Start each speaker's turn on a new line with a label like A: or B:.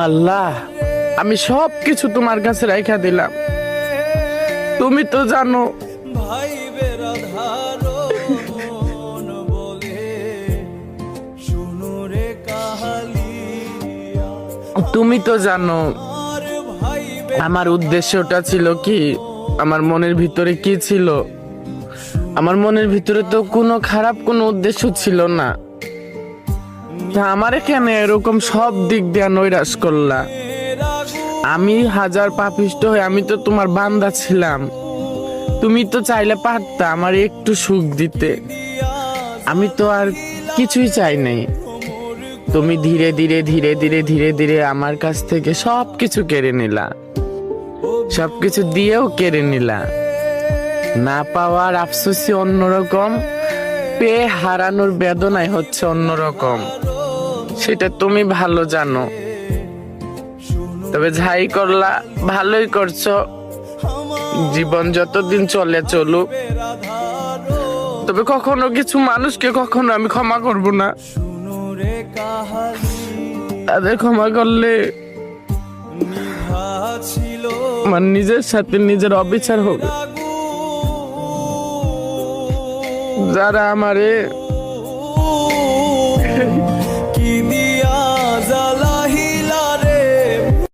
A: আল্লাহ, আমি সব কিছু তোমার কাছে রাইখা দিলাম। তুমি তো জানো
B: ভাই বেরাধারণ বলে শুনো রে কাহালিয়া।
A: তুমি তো জানো
B: আর ভাই
A: আমার উদ্দেশ্যটা ছিল কি, আমার মনের ভিতরে কি ছিল। আমার মনের ভিতরে তো কোনো খারাপ কোনো উদ্দেশ্য ছিল না। তা আমার এখানে এরকম সব দিক দিয়ে নৈরাশ করলা। আমি হাজার পাপিষ্ট হয়ে আমি তো তোমার বান্দা ছিলাম। তুমি তো চাইলে পারতা আমার একটু সুখ দিতে। আমি তো আর কিছুই চাই নাই। তুমি ধীরে ধীরে ধীরে ধীরে ধীরে ধীরে আমার কাছ থেকে সবকিছু কেড়ে নিলা, সবকিছু দিয়েও কেড়ে নিলা। না পাওয়ার আফসোসই অন্যরকম, পেয়ে হারানোর বেদনাই হচ্ছে অন্যরকম। সেটা তুমি ভালো জানো। তবে যাই করলা ভালোই করছো। জীবন যতদিন চলে চলুক, তবে কখনো কিছু মানুষকে কখনো আমি ক্ষমা করব না।
B: শুনো রে কাহালিয়া।
A: তাদের ক্ষমা করলে
B: নিভা ছিল
A: আমার নিজের সাথে নিজের অবিচার হবে। যারা আমারে